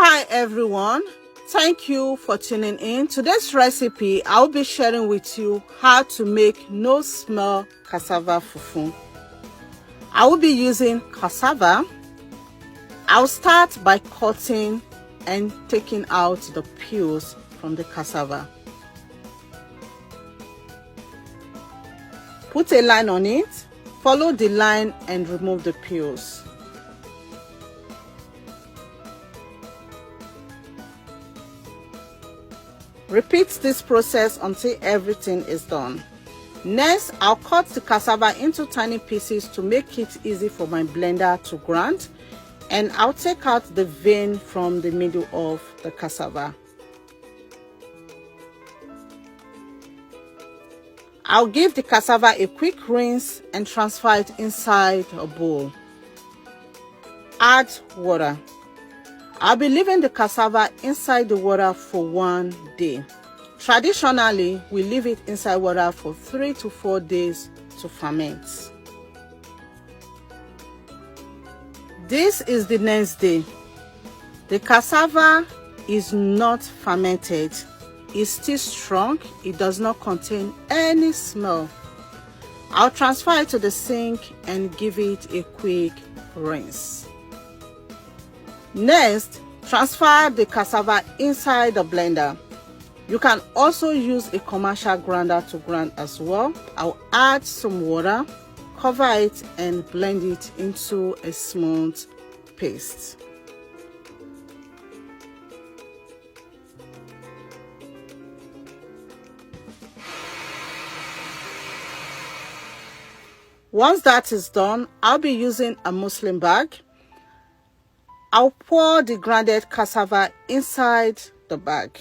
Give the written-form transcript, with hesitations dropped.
Hi everyone, thank you for tuning in. Today's recipe, I'll be sharing with you how to make no smell cassava fufu. I will be using cassava. I'll start by cutting and taking out the peels from the cassava. Put a line on it, follow the line and remove the peels. Repeat this process until everything is done. Next, I'll cut the cassava into tiny pieces to make it easy for my blender to grind, and I'll take out the vein from the middle of the cassava. I'll give the cassava a quick rinse and transfer it inside a bowl. Add water. I'll be leaving the cassava inside the water for 1 day. Traditionally, we leave it inside water for 3 to 4 days to ferment. This is the next day. The cassava is not fermented. It's still strong. It does not contain any smell. I'll transfer it to the sink and give it a quick rinse. Next, transfer the cassava inside the blender. You can also use a commercial grinder to grind as well. I'll add some water, cover it and blend it into a smooth paste. Once that is done, I'll be using a muslin bag. I'll pour the grounded cassava inside the bag.